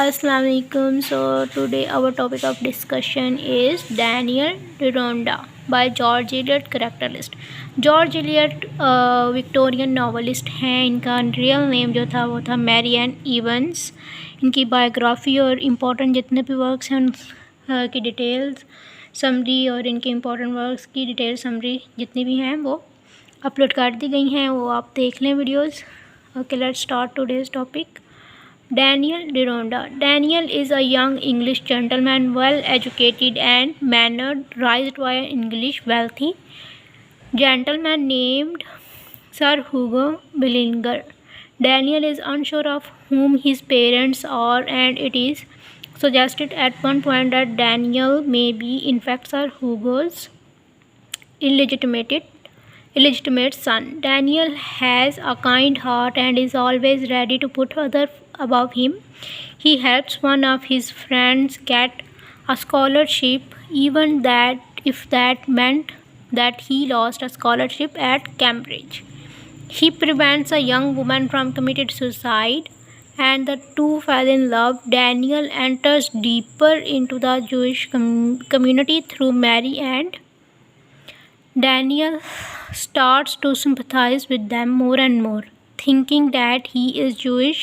Assalamu alaikum. So today our topic of discussion is Daniel Deronda by George Eliot character list. George Eliot Victorian novelist हैं. इनका real name जो था वो था Mary N Evans. इनकी biography और important जितने भी वर्क्स हैं उनकी डिटेल्स समरी और इनके इम्पोर्टेंट वर्क्स की डिटेल समरी जितनी भी हैं वो अपलोड कर दी गई हैं, वो आप देख लें videos. Okay, let's start today's topic. Daniel Deronda. Daniel is a young English gentleman, well educated and mannered, raised by an English wealthy gentleman named Sir Hugo Billinger. Daniel is unsure of whom his parents are, and it is suggested at one point that Daniel may be in fact Sir Hugo's illegitimate son. Daniel has a kind heart and is always ready to put others above him. He helps one of his friends get a scholarship, even that if that meant that he lost a scholarship at Cambridge. He prevents a young woman from committing suicide, and the two fall in love. Daniel enters deeper into the Jewish community through Mary, and Daniel starts to sympathize with them more and more. Thinking that he is Jewish,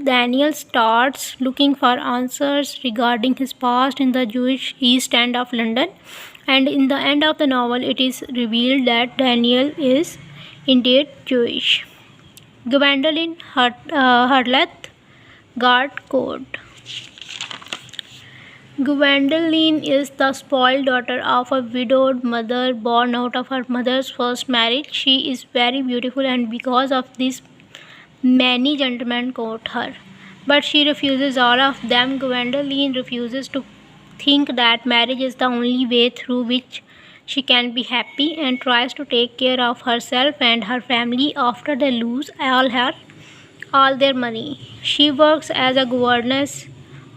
Daniel starts looking for answers regarding his past in the Jewish East End of London, and in the end of the novel it is revealed that Daniel is indeed Jewish. Gwendolyn Harleth Garcourt. Gwendolyn is the spoiled daughter of a widowed mother born out of her mother's first marriage. She is very beautiful, and because of this many gentlemen court her, but she refuses all of them. Gwendolyn refuses to think that marriage is the only way through which she can be happy, and tries to take care of herself and her family after they lose all their money. She works as a governess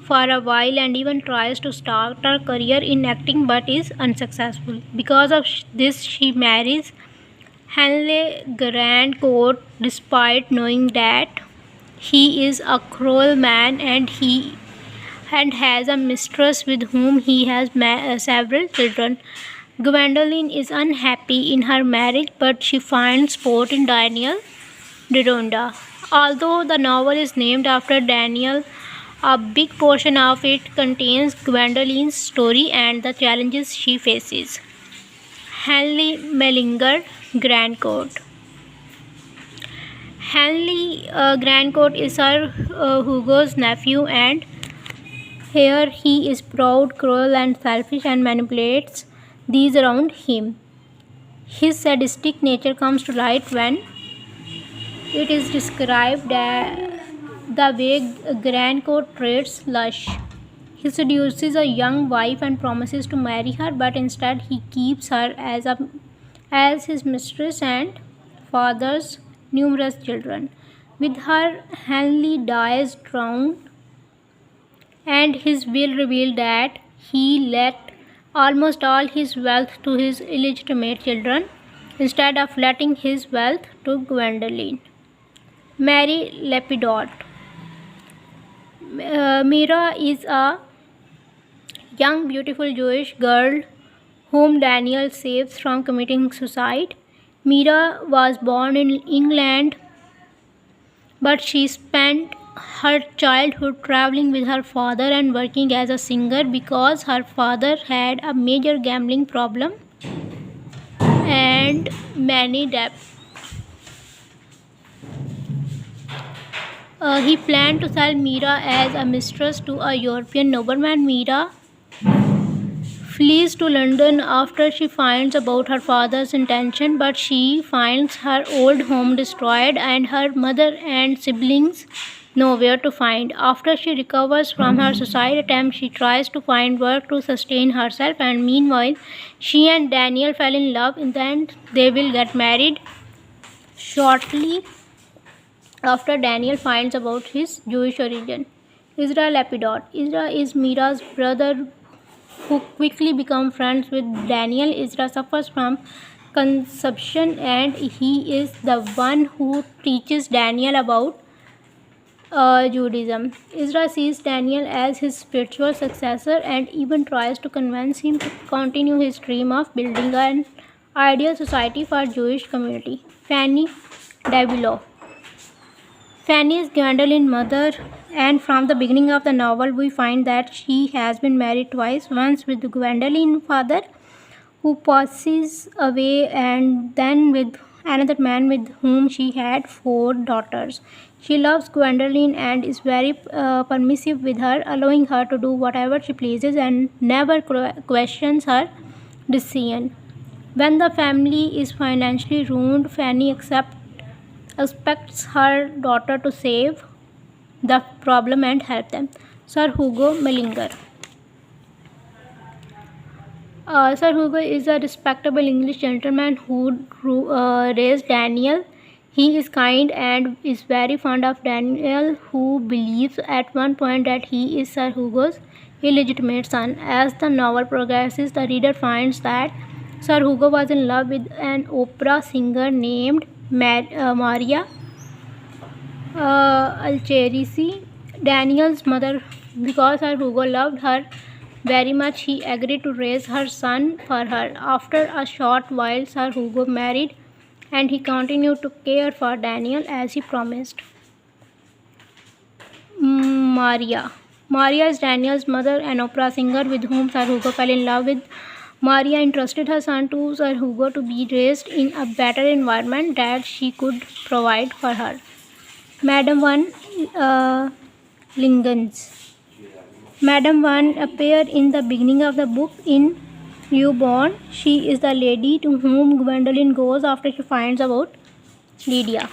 for a while and even tries to start her career in acting, but is unsuccessful. Because of this, she marries Henley Grandcourt despite knowing that he is a cruel man and has a mistress with whom he has several children. Gwendolyn is unhappy in her marriage, but she finds support in Daniel Deronda. Although the novel is named after Daniel, a big portion of it contains Gwendolyn's story and the challenges she faces. Henley Mellinger Grandcourt. Henley Grandcourt is Sir Hugo's nephew, and here he is proud, cruel, and selfish, and manipulates these around him. His sadistic nature comes to light when it is described the way Grandcourt treats Lush. He seduces a young wife and promises to marry her, but instead he keeps her as his mistress and fathers numerous children. With her, Henley dies drowned, and his will revealed that he left almost all his wealth to his illegitimate children instead of letting his wealth to Gwendolyn. Mary Lepidot. Mira is a young beautiful Jewish girl whom Daniel saves from committing suicide. Mira was born in England, but she spent her childhood traveling with her father and working as a singer because her father had a major gambling problem and many debts. He planned to sell Mira as a mistress to a European nobleman. Mira flees to London after she finds about her father's intention, but she finds her old home destroyed and her mother and siblings nowhere to find. After she recovers from her suicide attempt, she tries to find work to sustain herself, and meanwhile, she and Daniel fall in love. In the end, they will get married shortly after Daniel finds about his Jewish origin. Ezra Lepidot. Ezra is Mira's brother who quickly become friends with Daniel. Ezra suffers from consumption, and he is the one who teaches Daniel about Judaism. Ezra sees Daniel as his spiritual successor and even tries to convince him to continue his dream of building an ideal society for Jewish community. Fanny Davilow. Fanny is Gwendolyn's mother, and from the beginning of the novel, we find that she has been married twice, once with Gwendolyn's father, who passes away, and then with another man with whom she had 4 daughters. She loves Gwendolyn and is very permissive with her, allowing her to do whatever she pleases and never questions her decision. When the family is financially ruined, Fanny expects her daughter to save the problem and help them. Sir Hugo Mellinger. Sir Hugo is a respectable English gentleman who raised Daniel. He is kind and is very fond of Daniel, who believes at one point that he is Sir Hugo's illegitimate son. As the novel progresses, the reader finds that Sir Hugo was in love with an opera singer named Maria Alcherisi, Daniel's mother. Because Sir Hugo loved her very much, he agreed to raise her son for her. After a short while, Sir Hugo married and he continued to care for Daniel as he promised. Maria. Maria is Daniel's mother, an opera singer with whom Sir Hugo fell in love with. Maria entrusted her son to Sir Hugo to be raised in a better environment that she could provide for her. Madam Van Lingens. Madam Van appeared in the beginning of the book in Newborn. She is the lady to whom Gwendolyn goes after she finds about Lydia.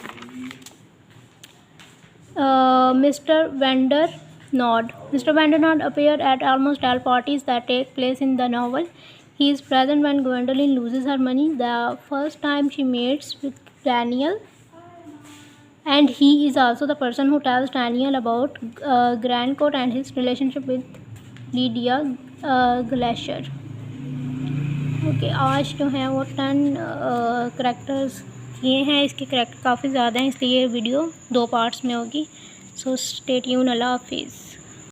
Mr. Vandernod. Mr. Vandernod appeared at almost all parties that take place in the novel. He is present when Gwendolyn loses her money, the first time she meets with Daniel, and he is also the person who tells Daniel about Grandcourt and his relationship with Lydia Glacier. Okay आज जो है वो 10 characters किए हैं. इसके character काफ़ी ज़्यादा हैं, इसलिए वीडियो 2 पार्ट्स में होगी. So stay tune. अल्लाह हाफिज़.